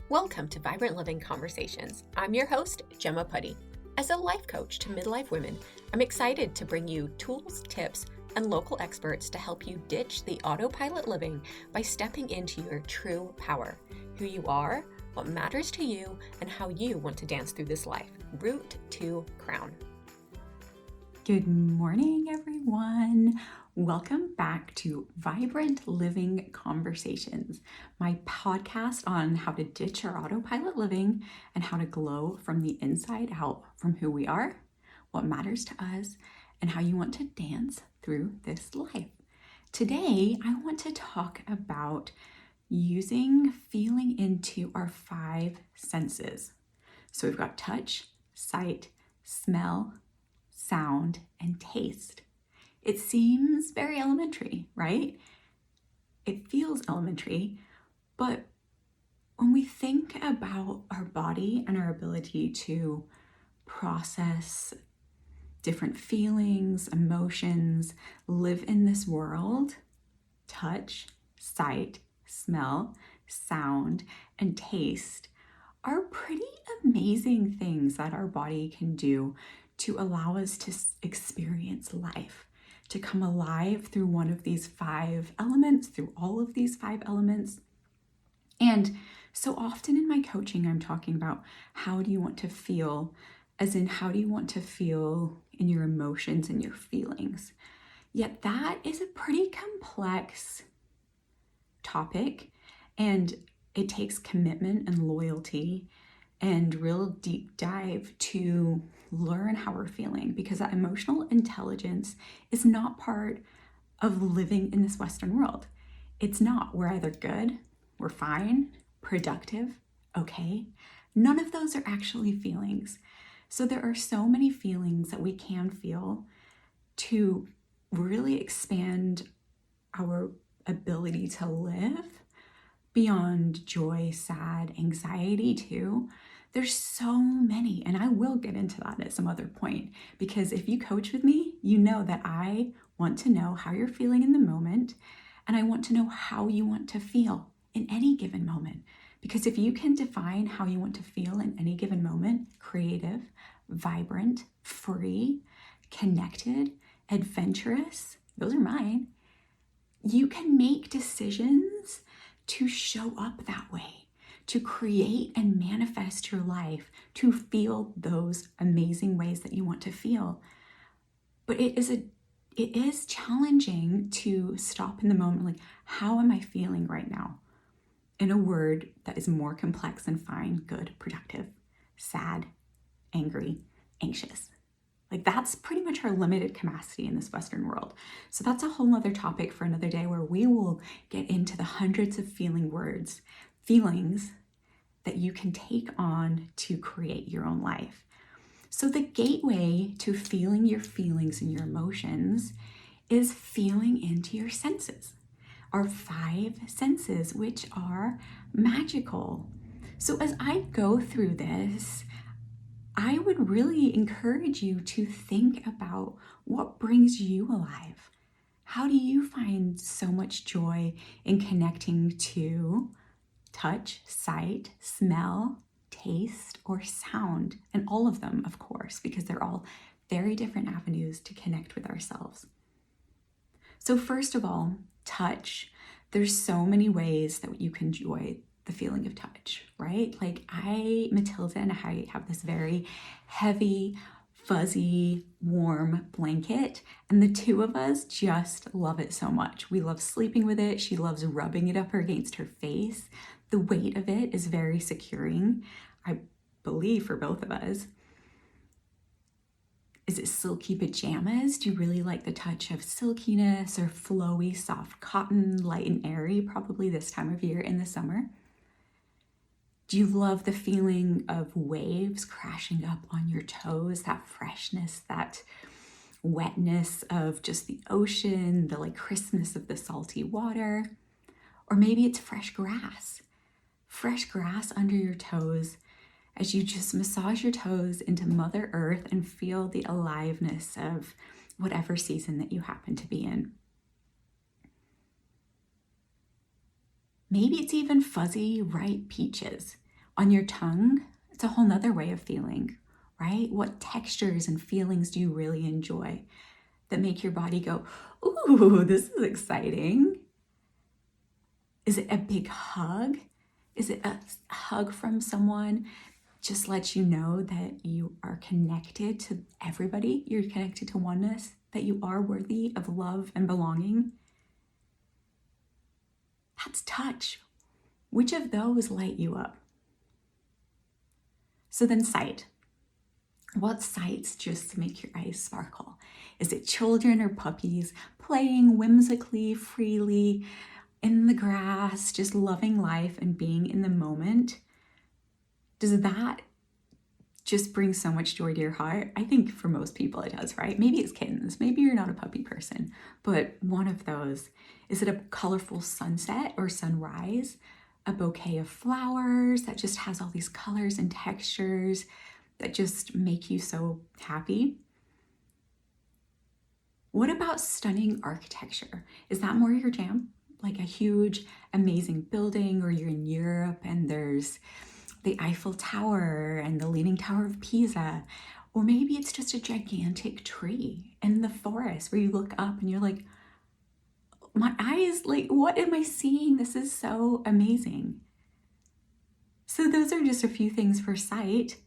Welcome to Vibrant Living Conversations. I'm your host, Gemma Putty. As a life coach to midlife women, I'm excited to bring you tools, tips, and local experts to help you ditch the autopilot living by stepping into your true power, who you are, what matters to you, and how you want to dance through this life, root to crown. Good morning, everyone. Welcome back to Vibrant Living Conversations, my podcast on how to ditch our autopilot living and how to glow from the inside out from who we are, what matters to us, and how you want to dance through this life. Today, I want to talk about using feeling into our 5 senses. So we've got touch, sight, smell, sound, and taste. It seems very elementary, right? It feels elementary, but when we think about our body and our ability to process different feelings, emotions, live in this world, touch, sight, smell, sound, and taste are pretty amazing things that our body can do to allow us to experience life, to come alive through one of these 5 elements, through all of these 5 elements. And so often in my coaching, I'm talking about how do you want to feel, as in how do you want to feel in your emotions and your feelings. Yet that is a pretty complex topic, and it takes commitment and loyalty and real deep dive to learn how we're feeling, because that emotional intelligence is not part of living in this Western world. It's not. We're either good, we're fine, productive, okay. None of those are actually feelings. So there are so many feelings that we can feel to really expand our ability to live beyond joy, sad, anxiety too. There's so many, and I will get into that at some other point, because if you coach with me, you know that I want to know how you're feeling in the moment, and I want to know how you want to feel in any given moment. Because if you can define how you want to feel in any given moment, creative, vibrant, free, connected, adventurous, those are mine, you can make decisions to show up that way, to create and manifest your life, to feel those amazing ways that you want to feel. But it is challenging to stop in the moment, like, how am I feeling right now? In a word that is more complex than fine, good, productive, sad, angry, anxious. Like, that's pretty much our limited capacity in this Western world. So that's a whole other topic for another day, where we will get into the hundreds of feelings that you can take on to create your own life. So the gateway to feeling your feelings and your emotions is feeling into your senses, our 5 senses, which are magical. So as I go through this, I would really encourage you to think about what brings you alive. How do you find so much joy in connecting to touch, sight, smell, taste, or sound? And all of them, of course, because they're all very different avenues to connect with ourselves. So first of all, touch. There's so many ways that you can enjoy the feeling of touch, right? Like Matilda and I have this very heavy, fuzzy, warm blanket, and the two of us just love it so much. We love sleeping with it. She loves rubbing it up against her face. The weight of it is very securing, I believe, for both of us. Is it silky pajamas? Do you really like the touch of silkiness or flowy, soft cotton, light and airy, probably this time of year in the summer? Do you love the feeling of waves crashing up on your toes, that freshness, that wetness of just the ocean, the crispness of the salty water? Or maybe it's fresh grass under your toes as you just massage your toes into Mother Earth and feel the aliveness of whatever season that you happen to be in. Maybe it's even fuzzy, ripe peaches, On your tongue, it's a whole nother way of feeling, right? What textures and feelings do you really enjoy that make your body go, ooh, this is exciting? Is it a big hug? Is it a hug from someone? Just lets you know that you are connected to everybody. You're connected to oneness, that you are worthy of love and belonging. That's touch. Which of those light you up? So then sight. What sights just make your eyes sparkle? Is it children or puppies playing whimsically, freely in the grass, just loving life and being in the moment? Does that just bring so much joy to your heart? I think for most people it does, right? Maybe it's kittens. Maybe you're not a puppy person, but one of those. Is it a colorful sunset or sunrise? A bouquet of flowers that just has all these colors and textures that just make you so happy? What about stunning architecture? Is that more your jam? Like a huge, amazing building, or you're in Europe and there's the Eiffel Tower and the Leaning Tower of Pisa, or maybe it's just a gigantic tree in the forest where you look up and you're like, my eyes, like, what am I seeing? This is so amazing. So those are just a few things for sight,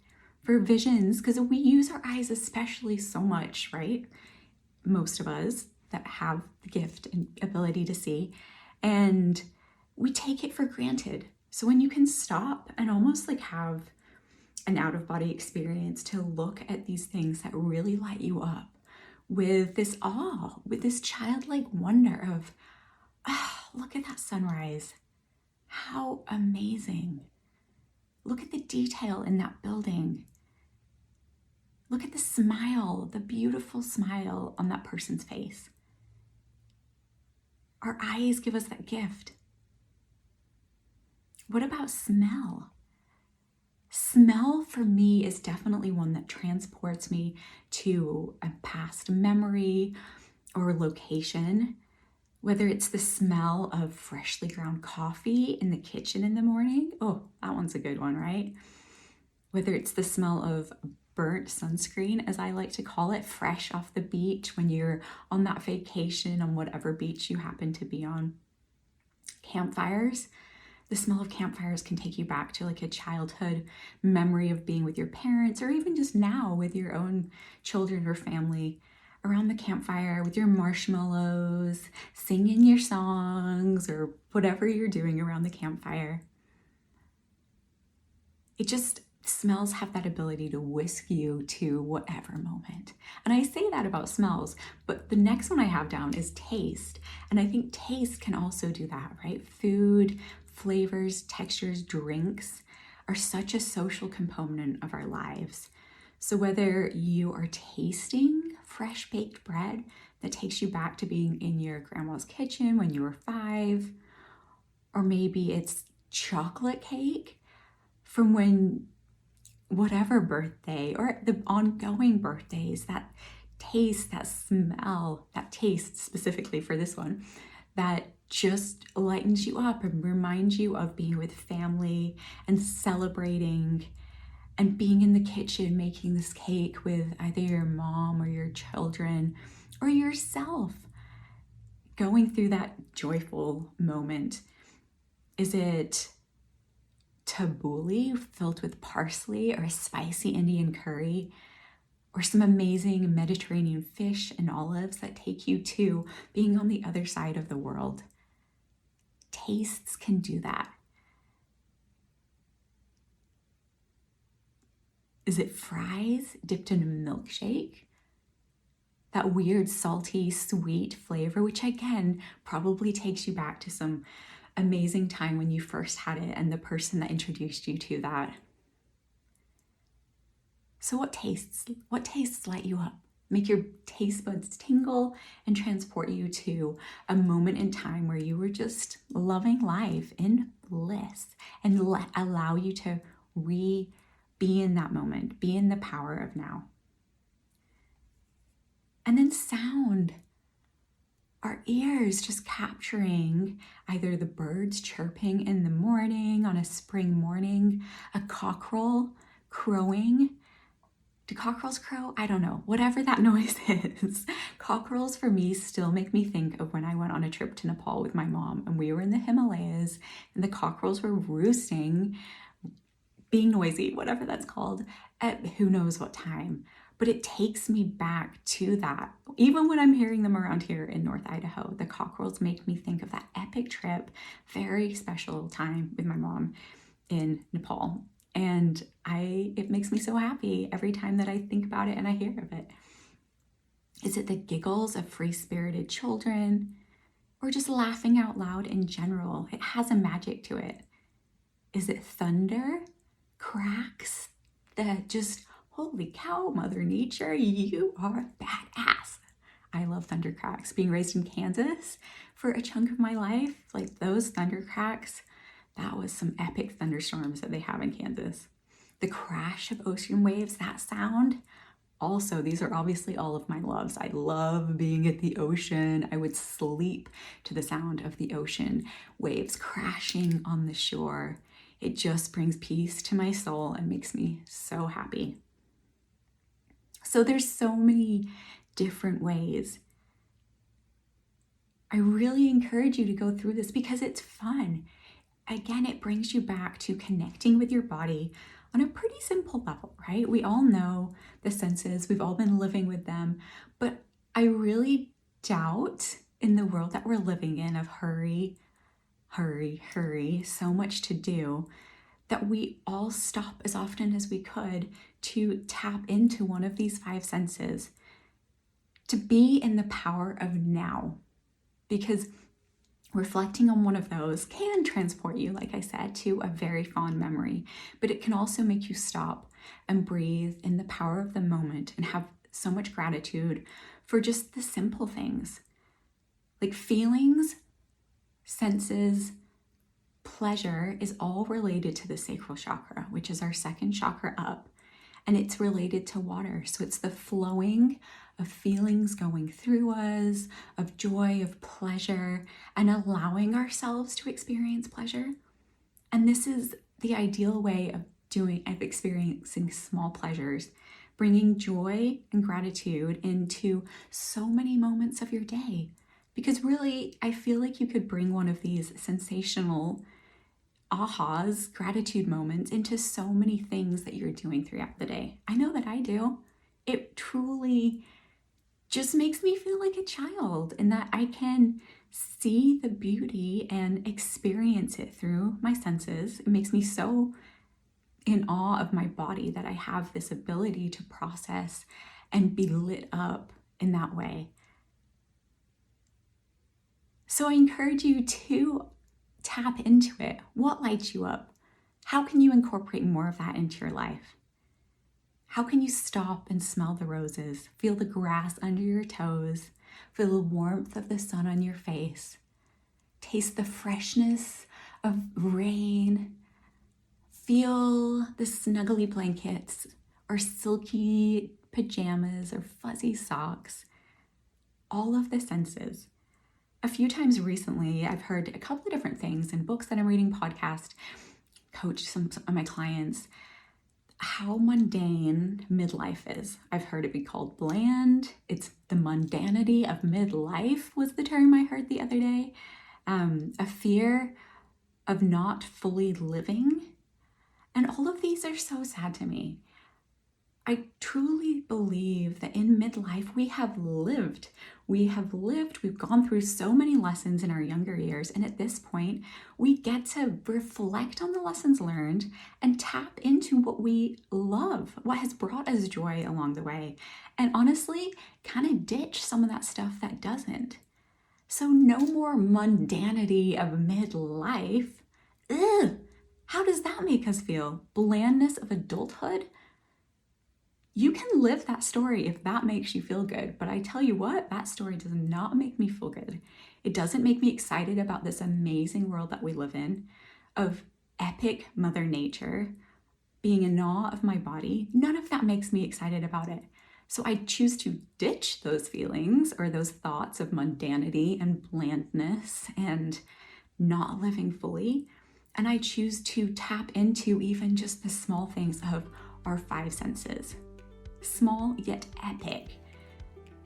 for visions, because we use our eyes especially so much, right? Most of us that have the gift and ability to see, and we take it for granted. So when you can stop and almost like have an out-of-body experience to look at these things that really light you up with this awe, with this childlike wonder of, look at that sunrise. How amazing. Look at the detail in that building. Look at the smile, the beautiful smile on that person's face. Our eyes give us that gift. What about smell? Smell for me is definitely one that transports me to a past memory or location, whether it's the smell of freshly ground coffee in the kitchen in the morning. Oh, that one's a good one, right? Whether it's the smell of burnt sunscreen, as I like to call it, fresh off the beach when you're on that vacation on whatever beach you happen to be on. Campfires. The smell of campfires can take you back to like a childhood memory of being with your parents, or even just now with your own children or family around the campfire with your marshmallows, singing your songs, or whatever you're doing around the campfire. It just, smells have that ability to whisk you to whatever moment. And I say that about smells, but the next one I have down is taste. And I think taste can also do that, right? Food, flavors, textures, drinks are such a social component of our lives. So whether you are tasting fresh baked bread that takes you back to being in your grandma's kitchen when you were 5, or maybe it's chocolate cake from when whatever birthday or the ongoing birthdays, that taste, that smell, that taste specifically for this one, that just lightens you up and reminds you of being with family and celebrating and being in the kitchen making this cake with either your mom or your children or yourself, going through that joyful moment. Is it tabbouleh filled with parsley, or a spicy Indian curry, or some amazing Mediterranean fish and olives that take you to being on the other side of the world? Tastes can do that. Is it fries dipped in a milkshake? That weird, salty, sweet flavor, which again, probably takes you back to some amazing time when you first had it and the person that introduced you to that. So what tastes light you up? Make your taste buds tingle and transport you to a moment in time where you were just loving life in bliss, and allow you to be in that moment, be in the power of now. And then sound. our ears just capturing either the birds chirping in the morning on a spring morning, a cockerel crowing. Do cockerels crow? I don't know. Whatever that noise is. Cockerels for me still make me think of when I went on a trip to Nepal with my mom and we were in the Himalayas and the cockerels were roosting, being noisy, whatever that's called, at who knows what time. But it takes me back to that. Even when I'm hearing them around here in North Idaho, the cockerels make me think of that epic trip, very special time with my mom in Nepal. And it makes me so happy every time that I think about it and I hear of it. Is it the giggles of free-spirited children or just laughing out loud in general? It has a magic to it. Is it thunder, cracks that just, holy cow, Mother Nature, you are badass. I love thunder cracks. Being raised in Kansas for a chunk of my life, like those thunder cracks, that was some epic thunderstorms that they have in Kansas. The crash of ocean waves, that sound. Also, these are obviously all of my loves. I love being at the ocean. I would sleep to the sound of the ocean waves crashing on the shore. It just brings peace to my soul and makes me so happy. So there's so many different ways. I really encourage you to go through this because it's fun. Again, it brings you back to connecting with your body on a pretty simple level, right? We all know the senses, we've all been living with them, but I really doubt in the world that we're living in of hurry, so much to do, that we all stop as often as we could to tap into one of these 5 senses, to be in the power of now, because reflecting on one of those can transport you, like I said, to a very fond memory, but it can also make you stop and breathe in the power of the moment and have so much gratitude for just the simple things. Like feelings, senses, pleasure is all related to the sacral chakra, which is our second chakra up, and it's related to water. So it's the flowing of feelings going through us, of joy, of pleasure, and allowing ourselves to experience pleasure. And this is the ideal way of experiencing small pleasures, bringing joy and gratitude into so many moments of your day. Because really, I feel like you could bring one of these sensational ahas, gratitude moments into so many things that you're doing throughout the day. I know that I do. It truly just makes me feel like a child in that I can see the beauty and experience it through my senses. It makes me so in awe of my body that I have this ability to process and be lit up in that way. So I encourage you to tap into it. What lights you up? How can you incorporate more of that into your life? How can you stop and smell the roses, feel the grass under your toes, feel the warmth of the sun on your face, taste the freshness of rain, feel the snuggly blankets or silky pajamas or fuzzy socks, all of the senses. A few times recently, I've heard a couple of different things in books that I'm reading, podcast, coach some of my clients, how mundane midlife is. I've heard it be called bland. It's the mundanity of midlife was the term I heard the other day. A fear of not fully living. And all of these are so sad to me. I truly believe that in midlife, we have lived. We've gone through so many lessons in our younger years. And at this point, we get to reflect on the lessons learned and tap into what we love, what has brought us joy along the way. And honestly, kind of ditch some of that stuff that doesn't. So no more mundanity of midlife. Ugh, how does that make us feel? Blandness of adulthood? You can live that story if that makes you feel good, but I tell you what, that story does not make me feel good. It doesn't make me excited about this amazing world that we live in, of epic Mother Nature, being in awe of my body. None of that makes me excited about it. So I choose to ditch those feelings or those thoughts of mundanity and blandness and not living fully. And I choose to tap into even just the small things of our five senses. Small yet epic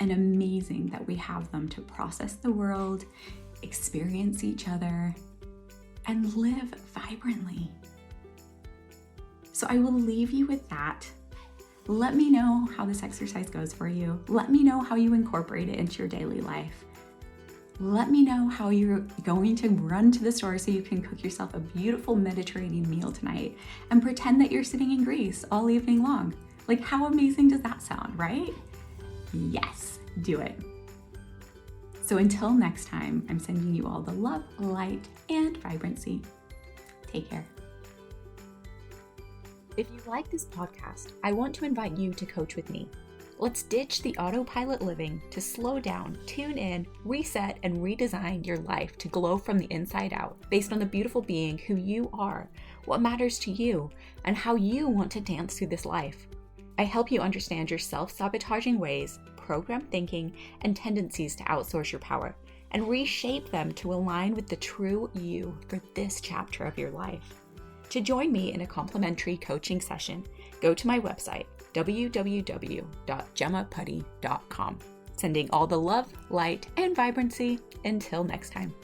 and amazing that we have them to process the world, experience each other, and live vibrantly. So I will leave you with that. Let me know how this exercise goes for you. Let me know how you incorporate it into your daily life. Let me know how you're going to run to the store so you can cook yourself a beautiful Mediterranean meal tonight and pretend that you're sitting in Greece all evening long. Like, how amazing does that sound, right? Yes, do it. So until next time, I'm sending you all the love, light, and vibrancy. Take care. If you like this podcast, I want to invite you to coach with me. Let's ditch the autopilot living to slow down, tune in, reset, and redesign your life to glow from the inside out based on the beautiful being who you are, what matters to you, and how you want to dance through this life. I help you understand your self-sabotaging ways, programmed thinking, and tendencies to outsource your power, and reshape them to align with the true you for this chapter of your life. To join me in a complimentary coaching session, go to my website, www.gemmaputty.com. Sending all the love, light, and vibrancy. Until next time.